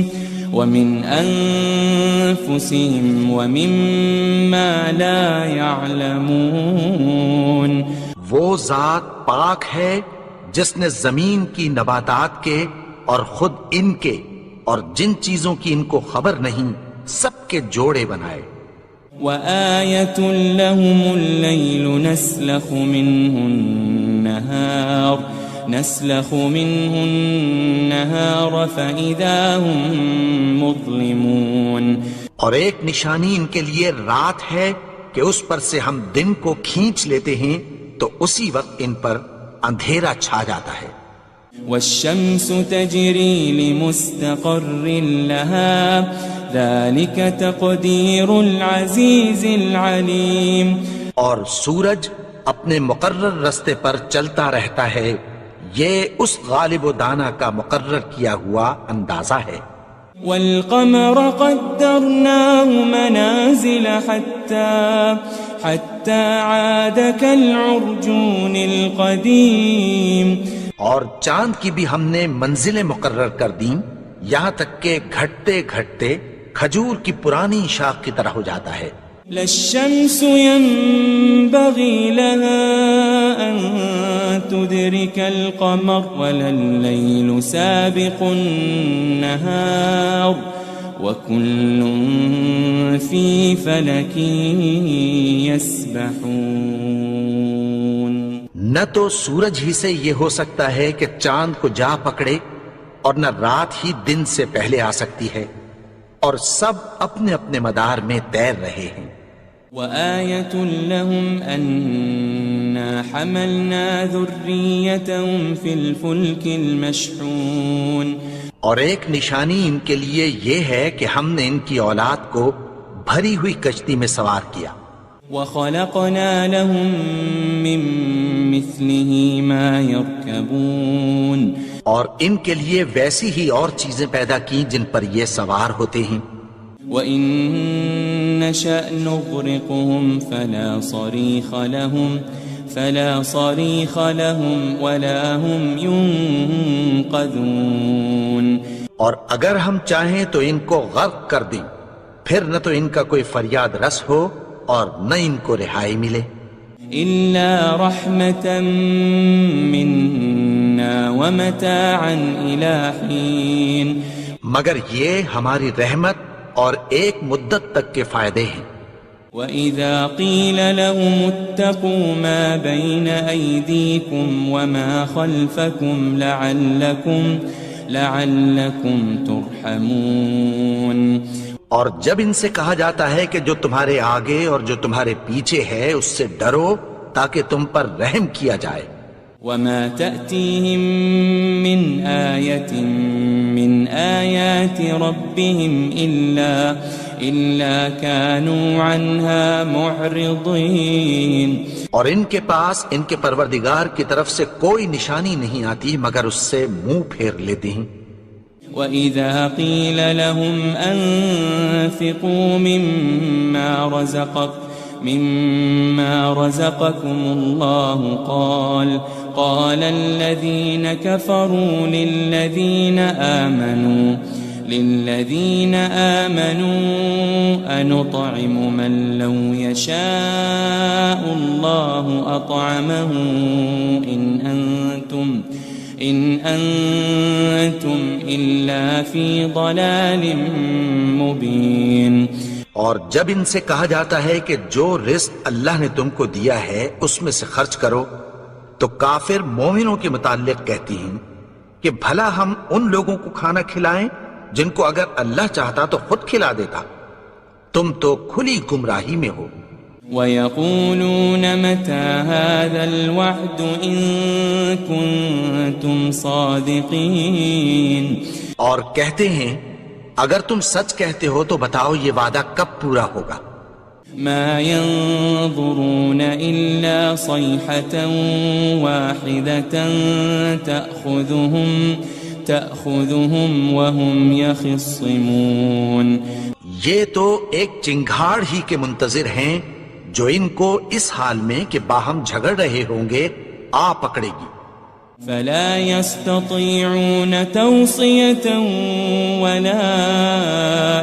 ومما لا يعلمون. وہ ذات پاک ہے جس نے زمین کی نباتات کے اور خود ان کے اور جن چیزوں کی ان کو خبر نہیں سب کے جوڑے بنائے. وآية لهم الليل نسلخ منه النهار فإذا هم مظلمون. اور ایک نشانی ان کے لیے رات ہے کہ اس پر سے ہم دن کو کھینچ لیتے ہیں تو اسی وقت ان پر اندھیرا چھا جاتا ہے. والشمس تجري لمستقر لها ذلك تقدير العزيز العليم. اور سورج اپنے مقرر رستے پر چلتا رہتا ہے، یہ اس غالب و دانا کا مقرر کیا ہوا اندازہ ہے. والقمر قدرناه منازل حتى عاد كالعرجون القديم. اور چاند کی بھی ہم نے منزلیں مقرر کر دیں یہاں تک کہ گھٹتے گھٹتے کھجور کی پرانی شاخ کی طرح ہو جاتا ہے. للشمس ينبغي لها أن تدرك القمر ولا الليل سابق النهار وكل في فلك يسبحون. نہ تو سورج ہی سے یہ ہو سکتا ہے کہ چاند کو جا پکڑے اور نہ رات ہی دن سے پہلے آ سکتی ہے، اور سب اپنے اپنے مدار میں تیر رہے ہیں. وآية لهم أنا حملنا ذريتهم في الفلك المشحون. اور ایک نشانی ان کے لیے یہ ہے کہ ہم نے ان کی اولاد کو بھری ہوئی کشتی میں سوار کیا. وخلقنا لهم من مثله ما يركبون. اور ان کے لیے ویسی ہی اور چیزیں پیدا کی جن پر یہ سوار ہوتے ہیں. وَإِن نَّشَأْ نُغْرِقْهُمْ فَلَا صَرِيخَ لَهُمْ وَلَا هُمْ يُنقَذُونَ. اور اگر ہم چاہیں تو ان کو غرق کر دیں، پھر نہ تو ان کا کوئی فریاد رس ہو اور نہ ان کو رہائی ملے. إِلَّا رَحْمَةً مِّنَّا وَمَتَاعًا إِلَى حِينٍ. مگر یہ ہماری رحمت اور ایک مدت تک کے فائدے ہیں. وَإِذَا قِيلَ لَهُمُ اتَّقُوا مَا بَيْنَ أَيْدِيكُمْ وَمَا خَلْفَكُمْ لَعَلَّكُمْ تُرْحَمُونَ. اور جب ان سے کہا جاتا ہے کہ جو تمہارے آگے اور جو تمہارے پیچھے ہے اس سے ڈرو تاکہ تم پر رحم کیا جائے. وَمَا تَأْتِيهِم مِّنْ آيَةٍ مِّنْ آيَاتِ رَبِّهِمْ إِلَّا كَانُوا عَنْهَا مُعْرِضِينَ. اور ان کے پاس ان کے پروردگار کی طرف سے کوئی نشانی نہیں آتی مگر اس سے منہ پھیر لیتے ہیں. وَإِذَا قِيلَ لَهُمْ أَنفِقُوا مِمَّا رَزَقَكُمُ اللَّهُ قَالَ الَّذِينَ كَفَرُوا لِلَّذِينَ آمَنُوا أَنُطْعِمُ مَن لَّوْ يَشَاءُ اللَّهُ أَطْعَمَهُ إِنْ أَنْتُمْ إِلَّا فِي ضَلَالٍ مُبِينٍ۔ اور جب ان سے کہا جاتا ہے کہ جو رزق اللہ نے تم کو دیا ہے اس میں سے خرچ کرو، تو کافر مومنوں کے متعلق کہتی ہیں کہ بھلا ہم ان لوگوں کو کھانا کھلائیں جن کو اگر اللہ چاہتا تو خود کھلا دیتا، تم تو کھلی گمراہی میں ہو۔ وَيَقُولُونَ مَتَى هَذَا الْوَعْدُ إِن كُنتُمْ صَادِقِينَ، اور کہتے ہیں اگر تم سچ کہتے ہو تو بتاؤ یہ وعدہ کب پورا ہوگا۔ مَا يَنظُرُونَ إِلَّا صَيْحَةً وَاحِدَةً تَأْخُذُهُمْ وَهُمْ يَخِصِّمُونَ، یہ تو ایک چنگھاڑ ہی کے منتظر ہیں جو ان کو اس حال میں کہ باہم جھگڑ رہے ہوں گے آ پکڑے گی۔ فَلَا يَسْتَطِيعُونَ تَوْصِيَةً وَلَا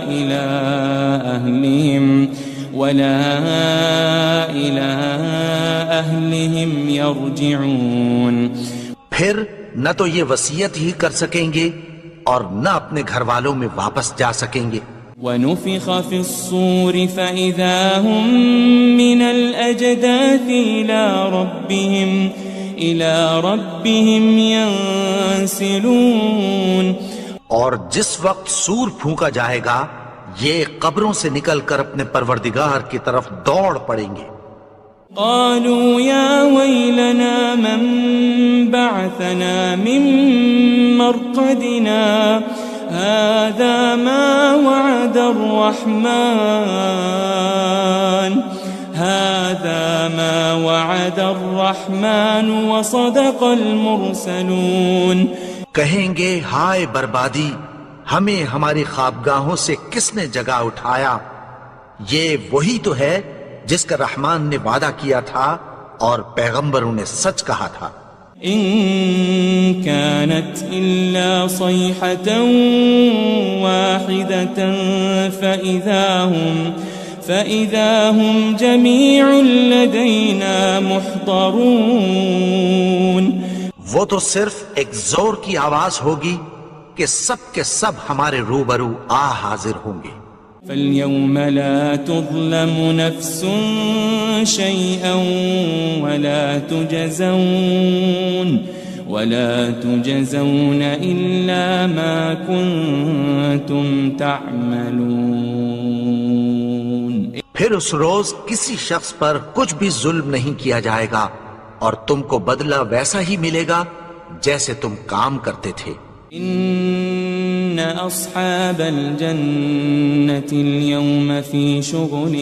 إِلَىٰ أَهْلِهِمْ يَرْجِعُونَ، پھر نہ تو یہ وصیت ہی کر سکیں گے اور نہ اپنے گھر والوں میں واپس جا سکیں گے۔ وَنُفِخَ فِي الصُّورِ فَإِذَا هُم مِّنَ الْأَجْدَاثِ إِلَىٰ رَبِّهِمْ يَنسِلُونَ، اور جس وقت سور پھونکا جائے گا یہ قبروں سے نکل کر اپنے پروردگار کی طرف دوڑ پڑیں گے۔ قالوا يا ويلنا من بعثنا من مرقدنا هذا ما وعد الرحمن وصدق المرسلون، کہیں گے ہائے بربادی، ہمیں ہماری خوابگاہوں سے کس نے جگا اٹھایا، یہ وہی تو ہے جس کا رحمان نے وعدہ کیا تھا اور پیغمبروں نے سچ کہا تھا۔ إن كانت إلا صيحة واحدة فإذا هم جميع لدينا محضرون، وہ تو صرف ایک زور کی آواز ہوگی کہ سب کے سب ہمارے روبرو آ حاضر ہوں گے۔ فَالْيَوْمَ لَا تُظْلَمُ نَفْسٌ شَيْئًا وَلَا تُجَزَوْنَ إِلَّا مَا كُنتُمْ تَعْمَلُونَ، پھر اس روز کسی شخص پر کچھ بھی ظلم نہیں کیا جائے گا اور تم کو بدلہ ویسا ہی ملے گا جیسے تم کام کرتے تھے۔ إن أصحاب الجنة اليوم في شغل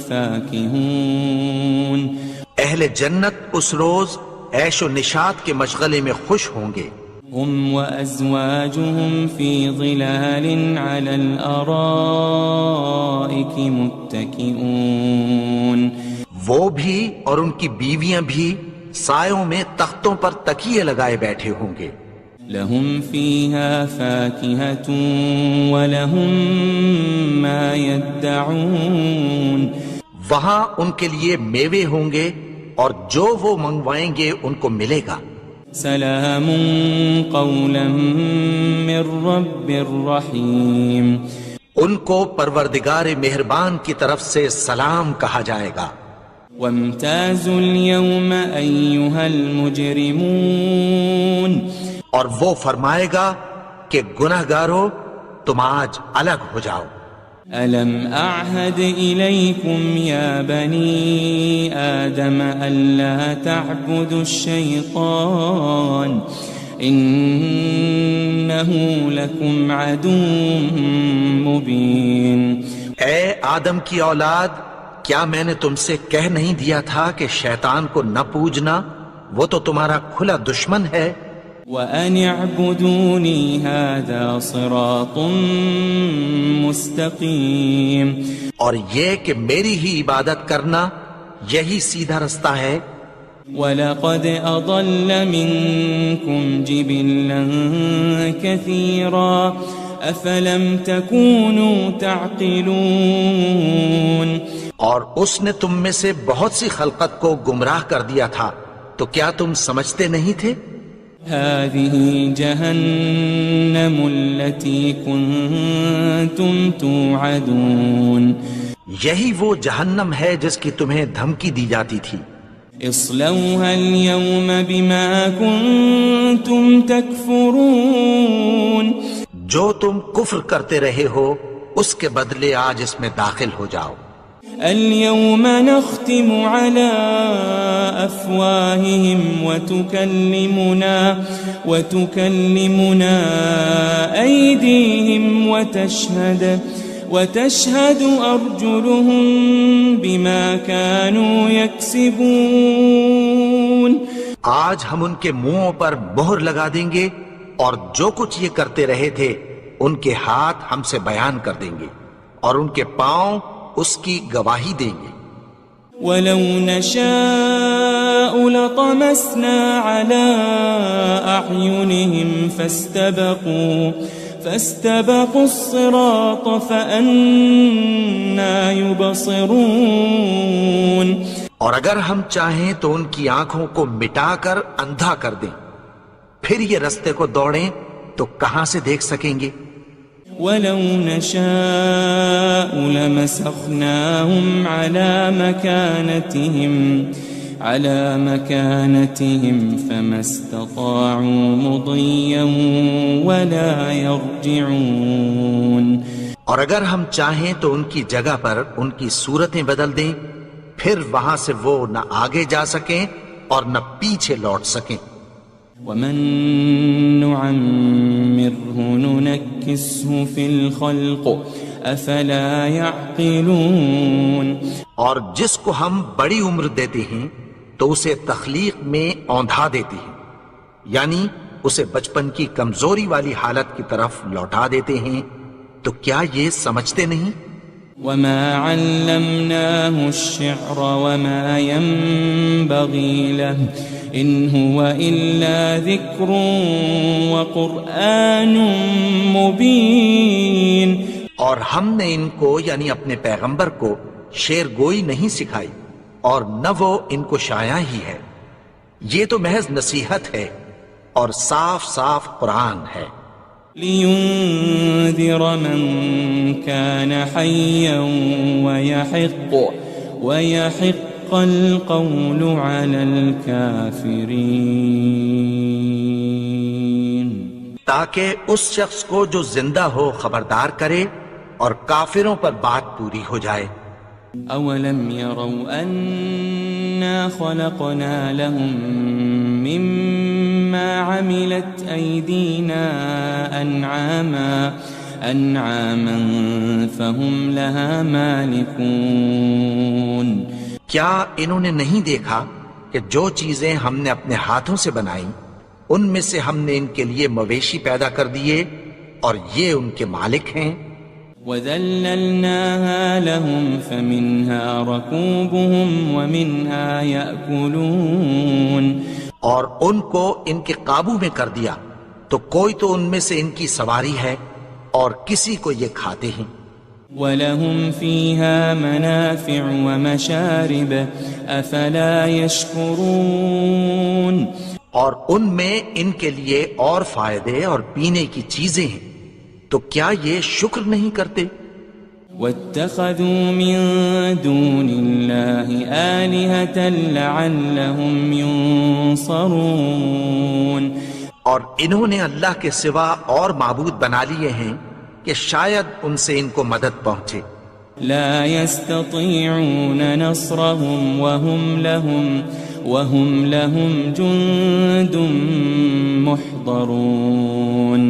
فاكهون، اہل جنت اس روز عیش و نشاط کے مشغلے میں خوش ہوں گے۔ هم وأزواجهم في ظلال على الأرائك متكئون، وہ بھی اور ان کی بیویاں بھی سایوں میں تختوں پر تکیے لگائے بیٹھے ہوں گے۔ لهم فيها فاكهة ولهم ما يدعون، وہاں ان کے لیے میوے ہوں گے اور جو وہ منگوائیں گے ان کو ملے گا۔ سلام قولا من رب رحیم، ان کو پروردگار مہربان کی طرف سے سلام کہا جائے گا۔ وامتازوا اليوم أيها المجرمون، اور وہ فرمائے گا کہ گنہگارو تم آج الگ ہو جاؤ۔ ألم أعهد إليكم يا بني آدم ألا تعبدوا الشيطان إنه لكم عدو مبين، اے آدم کی اولاد، کیا میں نے تم سے کہہ نہیں دیا تھا کہ شیطان کو نہ پوجنا، وہ تو تمہارا کھلا دشمن ہے۔ وَأَنِ اعْبُدُونِي هَذَا صِرَاطٌ مُسْتَقِيم، اور یہ کہ میری ہی عبادت کرنا یہی سیدھا رستہ ہے۔ وَلَقَدْ أَضَلَّ مِنكُمْ جِبِلًّا كَثِيرًا أَفَلَمْ تَكُونُوا تَعْقِلُونَ، اور اس نے تم میں سے بہت سی خلقت کو گمراہ کر دیا تھا، تو کیا تم سمجھتے نہیں تھے؟ هذه جهنم التي كنتم توعدون، یہی وہ جہنم ہے جس کی تمہیں دھمکی دی جاتی تھی۔ اصلوها اليوم بما كنتم تكفرون، جو تم کفر کرتے رہے ہو اس کے بدلے آج اس میں داخل ہو جاؤ۔ اليوم نختم على أفواههم وتكلمنا أيديهم وتشهد أرجلهم بما كانوا يكسبون، آج ہم ان کے منہوں پر مہر لگا دیں گے اور جو کچھ یہ کرتے رہے تھے ان کے ہاتھ ہم سے بیان کر دیں گے اور ان کے پاؤں اس کی گواہی دیں گے۔ وَلَوْ نَشَاءُ لَطَمَسْنَا عَلَىٰ أَعْيُنِهِمْ فَاسْتَبَقُوا الصِّرَاطَ فَأَنَّىٰ يُبْصِرُونَ، اور اگر ہم چاہیں تو ان کی آنکھوں کو مٹا کر اندھا کر دیں، پھر یہ رستے کو دوڑیں تو کہاں سے دیکھ سکیں گے؟ وَلَوْ نَشَاءُ لَمَسَخْنَاهُمْ عَلَى مَكَانَتِهِمْ فَمَا اسْتَطَاعُوا مُضِيًّا وَلَا يَرْجِعُونَ، اور اگر ہم چاہیں تو ان کی جگہ پر ان کی صورتیں بدل دیں، پھر وہاں سے وہ نہ آگے جا سکیں اور نہ پیچھے لوٹ سکیں۔ وَمَن نُعَمِّرْهُ نُنَكِّسْهُ فِي الْخَلْقِ أَفَلَا يَعْقِلُونَ، اور جس کو ہم بڑی عمر دیتے ہیں تو اسے تخلیق میں اوندھا دیتے ہیں، یعنی اسے بچپن کی کمزوری والی حالت کی طرف لوٹا دیتے ہیں، تو کیا یہ سمجھتے نہیں؟ وَمَا عَلَّمْنَاهُ الشِّعْرَ وَمَا يَنبَغِي لَهُ إِنْ هُوَ إِلَّا ذِكْرٌ وَقُرْآنٌ مُبِينٌ، اور ہم نے ان کو یعنی اپنے پیغمبر کو شعر گوئی نہیں سکھائی اور نہ وہ ان کو شایع ہی ہے، یہ تو محض نصیحت ہے اور صاف صاف قرآن ہے۔ لِيُنذِرَ مَن كَانَ حَيًّا وَيَحِقَّ الْقَوْلُ عَلَى الْكَافِرِينَ، تاکہ اس شخص کو جو زندہ ہو خبردار کرے اور کافروں پر بات پوری ہو جائے۔ أَوَلَمْ يَرَوْا أَنَّا خَلَقْنَا لَهُم مِّمَّا عَمِلَتْ أَيْدِينَا أَنْعَامًا فَهُمْ لَهَا مَالِكُونَ، کیا انہوں نے نہیں دیکھا کہ جو چیزیں ہم نے اپنے ہاتھوں سے بنائیں ان میں سے ہم نے ان کے لیے مویشی پیدا کر دیے اور یہ ان کے مالک ہیں۔ وَذَلَّلْنَاهَا لَهُمْ فَمِنْهَا رَكُوبُهُمْ وَمِنْهَا يَأْكُلُونَ، اور ان کو ان کے قابو میں کر دیا تو کوئی تو ان میں سے ان کی سواری ہے اور کسی کو یہ کھاتے ہیں۔ وَلَهُمْ فِيهَا مَنَافِعُ وَمَشَارِبُ أَفَلَا يَشْكُرُونَ، اور ان میں ان کے لیے اور فائدے اور پینے کی چیزیں ہیں، تو کیا یہ شکر نہیں کرتے؟ وَاتَّخَذُوا مِن دُونِ اللَّهِ آلِهَةً لَعَلَّهُمْ يُنصَرُونَ، اور انہوں نے اللہ کے سوا اور معبود بنا لیے ہیں کہ شاید ان سے ان کو مدد پہنچے۔ لا يستطيعون نصرهم وهم لهم جند محضرون،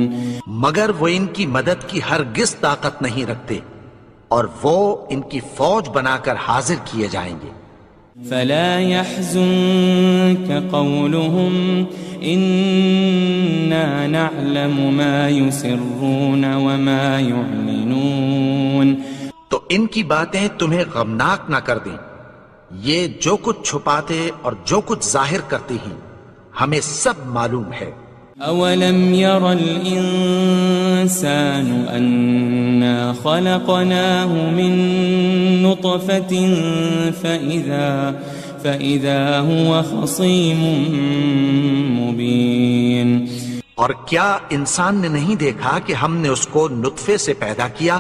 مگر وہ ان کی مدد کی ہرگز طاقت نہیں رکھتے اور وہ ان کی فوج بنا کر حاضر کیے جائیں گے۔ فلا يحزنك قولهم إنا نعلم ما يسرون وما يعلنون. تو ان کی باتیں تمہیں غمناک نہ کر دیں. یہ جو کچھ چھپاتے اور جو کچھ ظاہر کرتے ہیں ہمیں سب معلوم ہے. أولم ير الإنسان أنا خلقناه من نطفة فإذا هو خصيم مبين. اور کیا انسان نے نہیں دیکھا کہ ہم نے اس کو نطفے سے پیدا کیا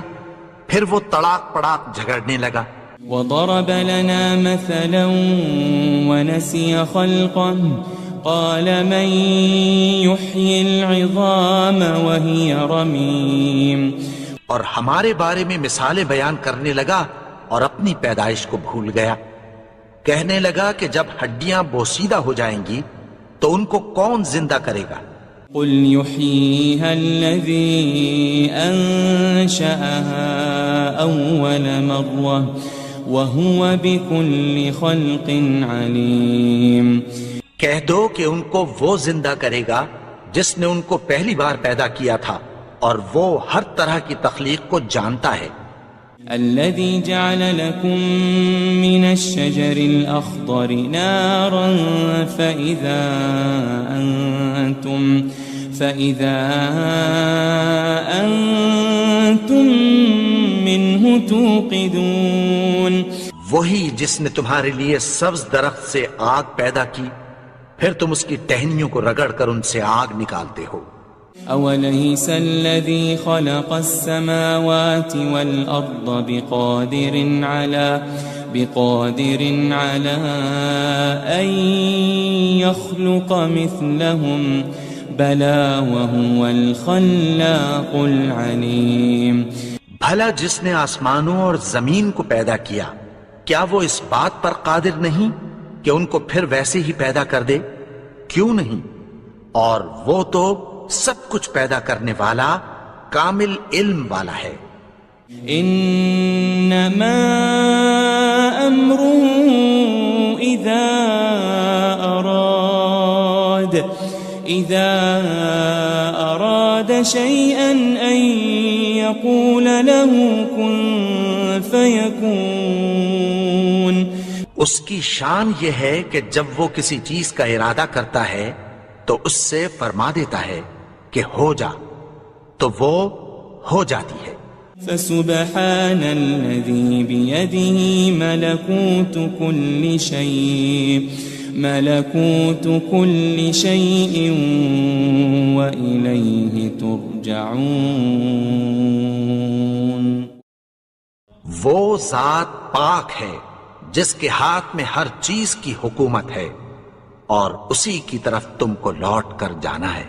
پھر وہ تڑاک پڑاک جھگڑنے لگا. وضرب لنا مثلا ونسي خلقه قال من يحيي العظام وهي رميم. اور ہمارے بارے میں مثالیں بیان کرنے لگا اور اپنی پیدائش کو بھول گیا. کہنے لگا کہ جب ہڈیاں بوسیدہ ہو جائیں گی تو ان کو کون زندہ کرے گا؟ قل يحييها الذي أنشأها أول مرة وهو بكل خلق عليم. کہہ دو کہ ان کو وہ زندہ کرے گا جس نے ان کو پہلی بار پیدا کیا تھا اور وہ ہر طرح کی تخلیق کو جانتا ہے. الذي جعل لكم من الشجر الأخضر نارا فإذا أنتم منه توقدون. وہی جس نے تمہارے لیے سبز درخت سے آگ پیدا کی پھر تم اس کی ٹہنیوں کو رگڑ کر ان سے آگ نکالتے ہو. أوليس الذي خلق السماوات والأرض بقادر على أن يخلق مثلهم بلى وهو الخلاق العليم. بھلا جس نے آسمانوں اور زمین کو پیدا کیا کیا وہ اس بات پر قادر نہیں کہ ان کو پھر ویسے ہی پیدا کر دے؟ کیوں نہیں؟ اور وہ تو سب کچھ پیدا کرنے والا کامل علم والا ہے. انما امره اذا اراد شيئا ان يقول له كن فيكون. اس کی شان یہ ہے کہ جب وہ کسی چیز کا ارادہ کرتا ہے تو اس سے فرما دیتا ہے کہ ہو جا تو وہ ہو جاتی ہے. فسبحان الذي بيده ملكوت كل شيء وإليه ترجعون. وہ ذات پاک ہے جس کے ہاتھ میں ہر چیز کی حکومت ہے اور اسی کی طرف تم کو لوٹ کر جانا ہے.